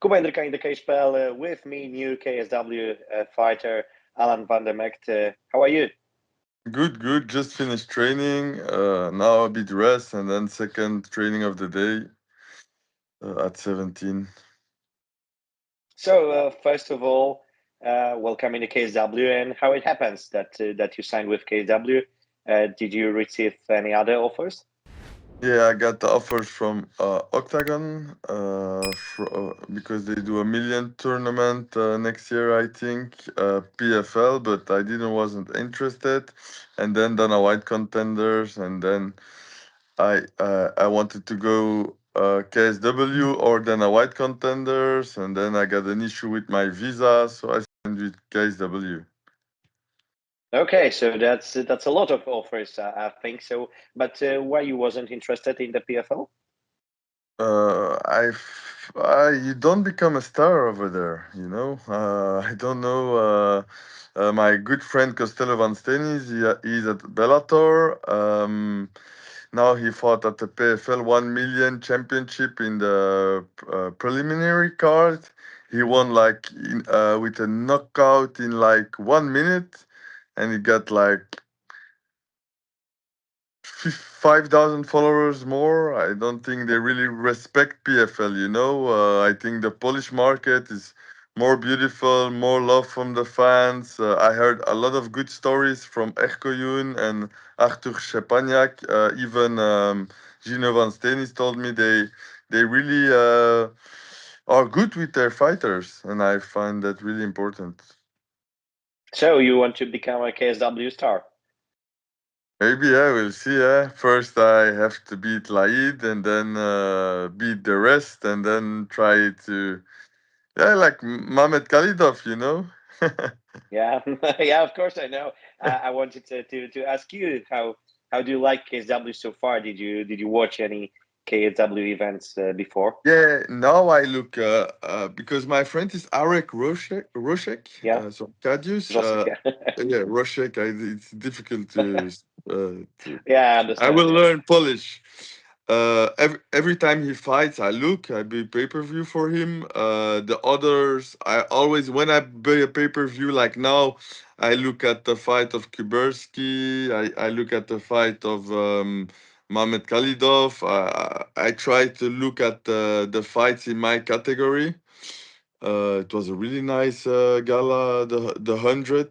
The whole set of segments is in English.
Kuba InTheCage with me, new KSW fighter, Alain VAN DE MERCKT. How are you? Good, good. Just finished training. Now a bit rest, and then second training of the day at 17. So, first of all, welcome in the KSW, and how it happens that you signed with KSW. Did you receive any other offers? Yeah, I got the offers from Octagon because they do a million tournament next year, I think, PFL, but I didn't wasn't interested. And then Dana White contenders, and then I wanted to go KSW or Dana White contenders, and then I got an issue with my visa, so I signed with KSW. Okay, so that's a lot of offers, I think so. But why you wasn't interested in the PFL? You don't become a star over there, you know. I don't know. My good friend Costello Van Stenis, he's at Bellator. Now he fought at the PFL 1 million championship in the preliminary card. He won with a knockout in like 1 minute, and he got like 5,000 followers more. I don't think they really respect PFL, you know. I think the Polish market is more beautiful, more love from the fans. I heard a lot of good stories from Echko and Artur Szczepaniak. Even Gino Van Stenis told me they really are good with their fighters, and I find that really important. So you want to become a KSW star? Maybe I will see. First, I have to beat Laid, and then beat the rest, and then try to like Mamet Khalidov, you know. Yeah, yeah, of course I know. I wanted to ask you how do you like KSW so far? Did you watch any KSW events before? Yeah, now I look because my friend is Arek Roshek, Yeah, so Kadius. Josek. Yeah, Yeah, Roshek. It's difficult to. yeah, I I understand. will Yeah. learn Polish. Every time he fights, I look. I buy pay per view for him. The others, I always when I buy a pay per view like now, I look at the fight of Kuberski. I look at the fight of Mamet Khalidov. I try to look at the fights in my category. It was a really nice gala, the 100.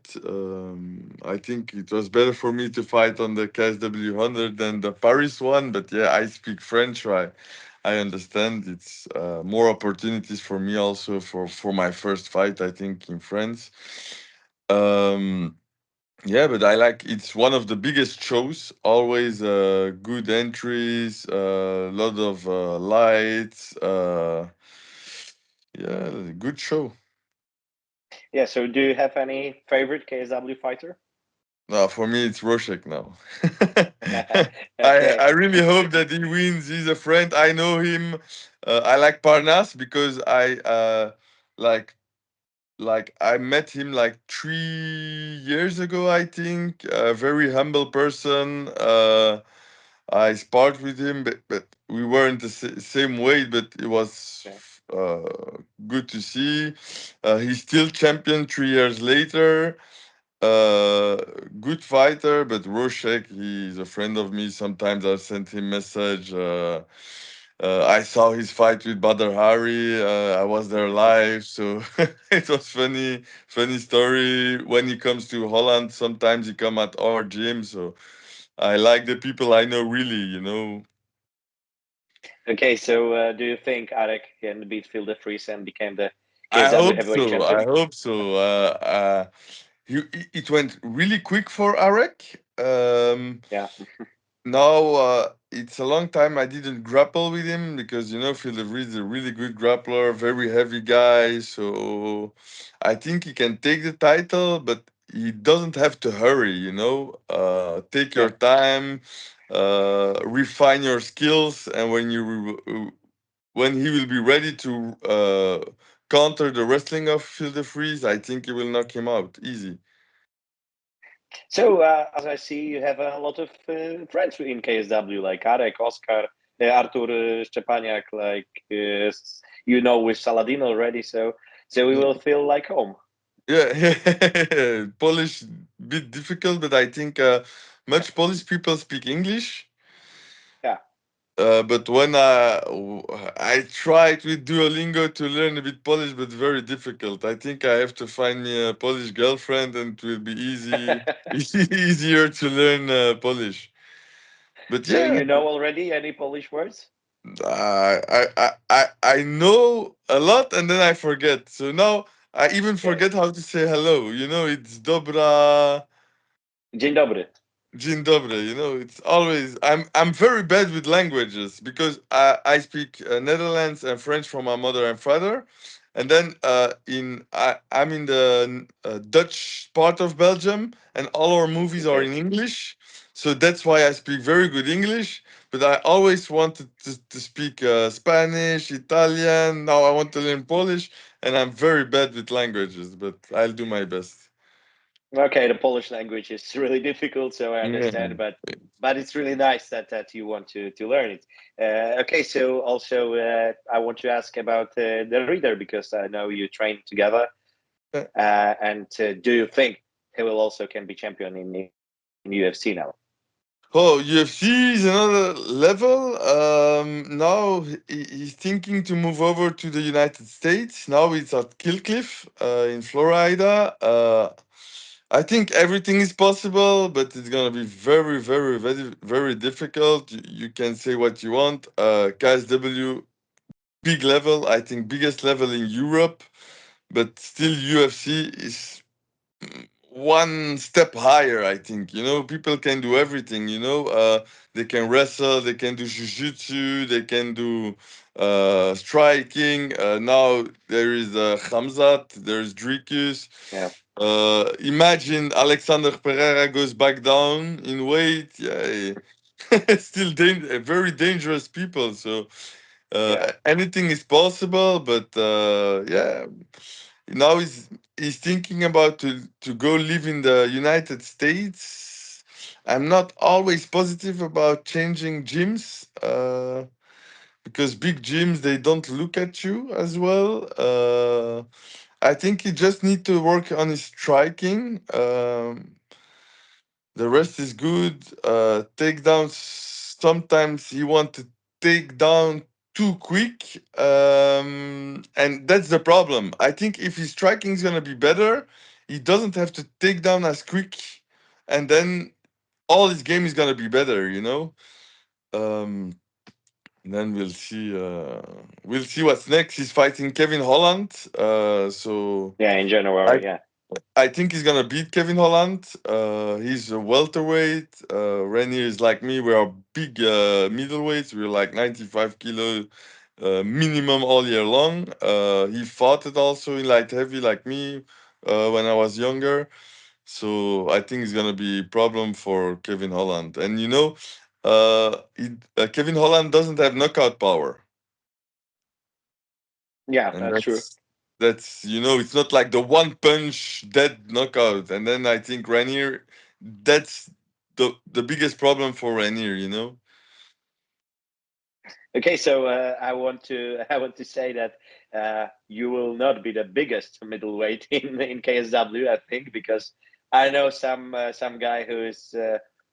I think it was better for me to fight on the KSW 100 than the Paris one, but yeah, I speak French, right? I understand it's more opportunities for me also for my first fight, I think, in France. Um, yeah, but I like it's one of the biggest shows. Always good entries, a lot of lights. Yeah, good show. Yeah. So do you have any favorite KSW fighter? No, for me it's Roshek now. I Okay. I really hope that he wins. He's a friend. I know him. I like Parnas because like I met him like 3 years ago. I think a very humble person. I sparred with him, but we weren't the same weight. But it was Yeah. good to see. He's still champion 3 years later. Uh, Good fighter, but Roshek, he's a friend of me. Sometimes I send him message. I saw his fight with Badr Hari. I was there live, so it was funny story. When he comes to Holland, sometimes he come at our gym. So I like the people I know really, you know. Okay. So do you think Arek can beat Phil DeFries and become the I KSW hope heavyweight so. I champion? hope so. It went really quick for Arek. Yeah. Now it's a long time I didn't grapple with him because you know Phil is a really good grappler, very heavy guy. So I think he can take the title, but he doesn't have to hurry. You know, take your Yeah. time, refine your skills, and when he will be ready to counter the wrestling of Phil DeFries, I think he will knock him out easy. So, as I see, you have a lot of friends in KSW, like Arek, Oscar, Artur Szczepaniak, like you know with Saladin already, so we will feel like home. Yeah, Polish bit difficult, but I think much Polish people speak English. Yeah. But when I tried with Duolingo to learn a bit Polish, but very difficult. I think I have to find me a Polish girlfriend, and it will be easier to learn Polish. But So yeah, you know already any Polish words? I know a lot, and then I forget. So now I even Okay. forget how to say hello. You know, it's dobra. Dzień dobry. Dzień dobry, you know, it's always I'm very bad with languages because I speak Netherlands and French from my mother and father, and then I'm in the Dutch part of Belgium, and all our movies are Okay. in English, so that's why I speak very good English. But I always wanted to speak Spanish, Italian. Now I want to learn Polish, and I'm very bad with languages, but I'll do my best. Okay, the Polish language is really difficult, so I understand, Yeah. but it's really nice that you want to learn it. Okay, so also I want to ask about the reader, because I know you train together, and do you think he will also can be champion in UFC now? Oh, UFC is another level. Now he's thinking to move over to the United States. Now it's at Killcliff in Florida. I think everything is possible, but it's gonna be very, very, very, very difficult. You can say what you want. KSW, big level. I think biggest level in Europe, but still UFC is one step higher. I think, you know, people can do everything, you know. They can wrestle, they can do jiu-jitsu, they can do striking. Now there is Hamzat, there's Dricus. Yeah, Imagine Alexander Pereira goes back down in weight. Yeah, still very dangerous people. So yeah, anything is possible, but yeah, now he's thinking about to go live in the United States. I'm not always positive about changing gyms because big gyms they don't look at you as well. I think he just need to work on his striking. The rest is good. Takedowns, sometimes he want to take down too quick. And that's the problem. I think if his striking is gonna be better, he doesn't have to take down as quick, and then all his game is gonna be better, you know? Um then we'll see what's next. He's fighting Kevin Holland. So yeah. In I January, yeah. I think he's gonna beat Kevin Holland. He's a welterweight. Renier is like me. We are big middleweights. We're like 95 kilo minimum all year long. He fought it also in light heavy like me when I was younger. So I think it's gonna be a problem for Kevin Holland. And you know, Kevin Holland doesn't have knockout power, Yeah, and that's true. that's you know, it's not like the one punch dead knockout. And then I think Ranier, that's the biggest problem for Ranier, you know. Okay, so I want to say that you will not be the biggest middleweight in KSW, I think, because I know some guy who is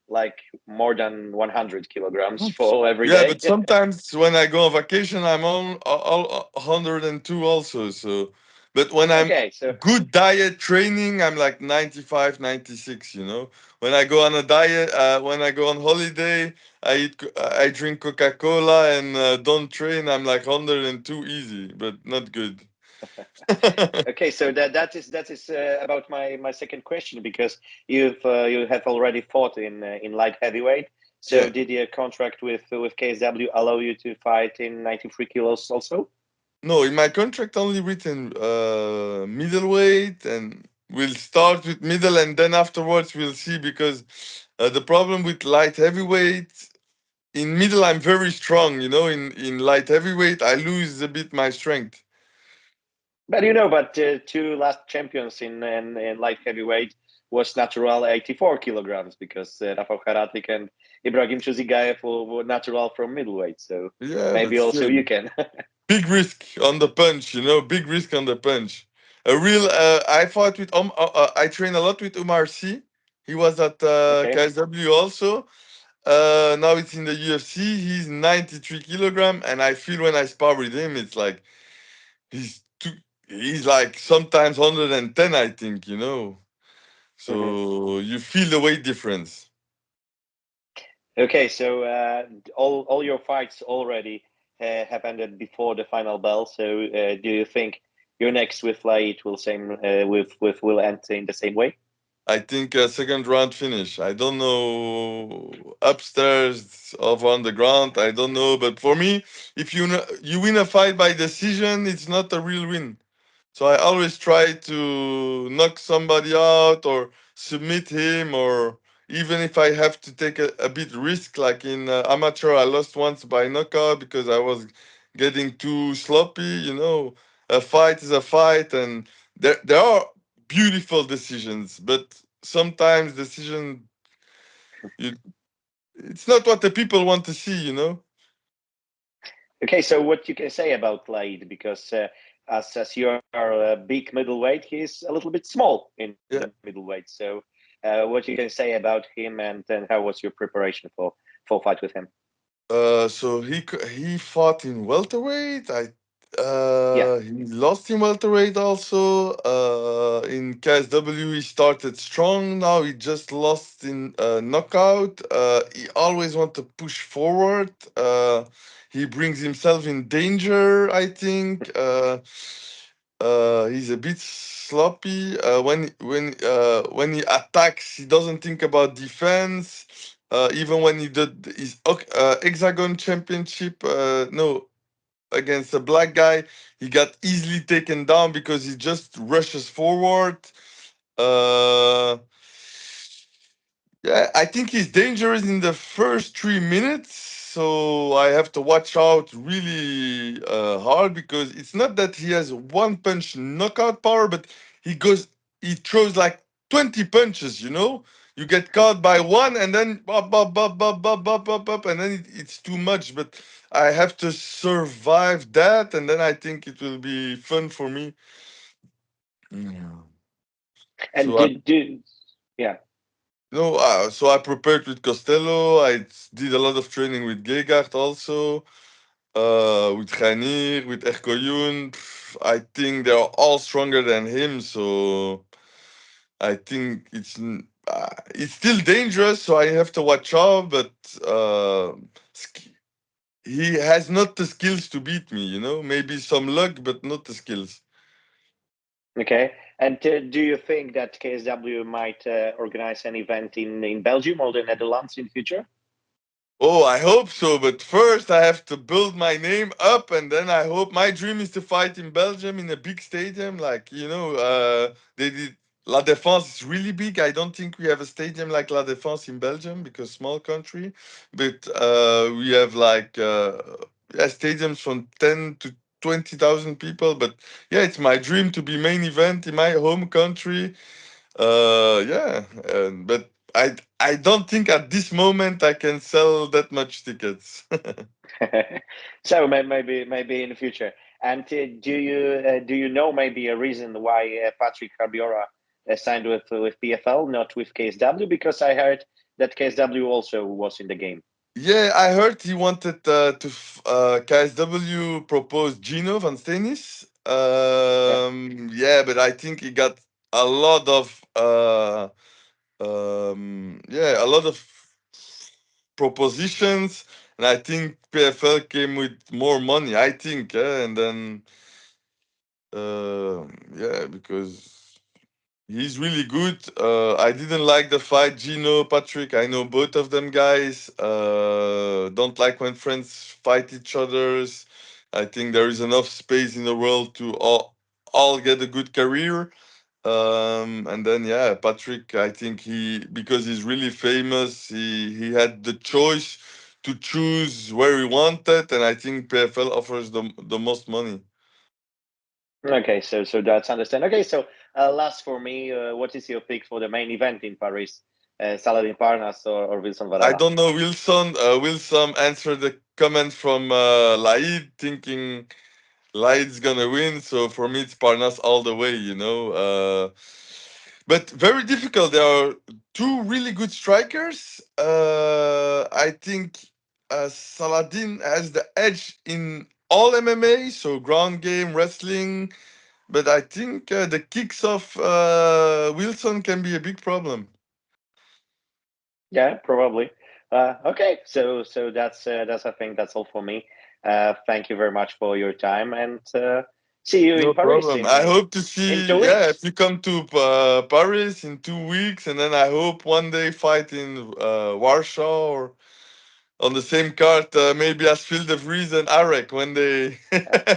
like more than 100 kilograms for every Yeah, day. but sometimes when I go on vacation, I'm on all 102 also. So, but when I'm Okay, so good diet training, I'm like 95, 96. You know, when I go on a diet, when I go on holiday, I drink Coca-Cola and don't train. I'm like 102 easy, but not good. okay, so that is about my second question, because you have already fought in light heavyweight. So Yeah. did your contract with KSW allow you to fight in 93 kilos also? No, in my contract only written middleweight, and we'll start with middle, and then afterwards we'll see, because the problem with light heavyweight, in middle I'm very strong, you know. In light heavyweight I lose a bit my strength. But two last champions in light heavyweight was natural 84 kilograms, because Rafał Haratik and Ibrahim Chuzigayev were natural from middleweight. So Yeah, but maybe also still, you can. big risk on the punch, big risk on the punch. A real. I fought with. I train a lot with Umar C. He was at Okay. KSW also. Now it's in the UFC. He's 93 kilogram, and I feel when I spar with him, it's like he's too. He's like sometimes 110, I think. Hmm. So you feel the weight difference. Okay, so all your fights already have ended before the final bell. So do you think your next with Light will end in the same way? I think a second round finish. I don't know upstairs or on the ground. I don't know, but for me, if you win a fight by decision, it's not a real win. So I always try to knock somebody out or submit him, or even if I have to take a bit risk, like in amateur, I lost once by knockout because I was getting too sloppy. A fight is a fight, and there are beautiful decisions, but sometimes you, it's not what the people want to see. Okay, so what you can say about Light, because as you are a big middleweight, he's a little bit small in the Yeah. middleweight. So what you can say about him, and how was your preparation for fight with him? So he fought in welterweight. Yeah. He lost in welterweight also. In KSW he started strong. Now he just lost in knockout. He always want to push forward. He brings himself in danger, I think. He's a bit sloppy. When he attacks, he doesn't think about defense. Even when he did his hexagon championship, no, against a black guy, he got easily taken down because he just rushes forward. Uh, yeah, I think he's dangerous in the first 3 minutes, so I have to watch out really hard, because it's not that he has one punch knockout power, but he throws like 20 punches. You get caught by one, and then bop, bop, bop, bop, bop, bop, bop, bop, and then it's too much. But I have to survive that, and then I think it will be fun for me. Yeah. And So I yeah. No, so I prepared with Costello. Did a lot of training with Gegard also, with Rhaenyr, with Erkoyun. I think they're all stronger than him, so I think it's still dangerous. So I have to watch out, but sk- he has not the skills to beat me. Maybe some luck, but not the skills. Okay. And do you think that KSW might organize an event in Belgium or the Netherlands in future? Oh, I hope so. But first, I have to build my name up, and then I hope my dream is to fight in Belgium in a big stadium. Like they did. La Défense is really big. I don't think we have a stadium like La Défense in Belgium because small country. But we have like yeah, stadiums from 10 to 20,000 people. But yeah, it's my dream to be main event in my home country. Yeah, but I don't think at this moment I can sell that much tickets. So maybe in the future. And do you know maybe a reason why Patrick Carbiora signed with PFL, not with KSW? Because I heard that KSW also was in the game. Yeah, I heard he wanted KSW proposed Gino Van Stenis. Yeah. Yeah, but I think he got a lot of yeah, a lot of propositions, and I think PFL came with more money. I think, and then yeah, because he's really good. I didn't like the fight, Gino, Patrick. I know both of them guys. Don't like when friends fight each others. I think there is enough space in the world to all get a good career. And then yeah, Patrick, I think because he's really famous, he had the choice to choose where he wanted, and I think PFL offers the most money. Okay, so that's understand. Okay, so last for me, what is your pick for the main event in Paris? Saladin Parnas or Wilson I Varela? don't know. Wilson answered the comment from Laid, thinking Light's gonna win. So for me, it's Parnas all the way. But very difficult. There are two really good strikers. I think Saladin has the edge in all MMA, so ground game, wrestling. But I think the kicks of Wilson can be a big problem. Yeah, probably. Okay, so that's I think that's all for me. Thank you very much for your time, and see you No in Paris problem. I hope to in see, 2 weeks. if you come to Paris in 2 weeks, and then I hope one day fight in Warsaw or on the same card, maybe as Phil de Vries and Arek when they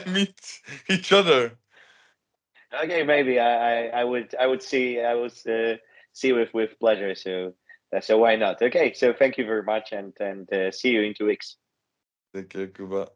meet each other. Okay, maybe I would see with pleasure. So why not? Okay, so thank you very much, and see you in 2 weeks. Take care, Kuba.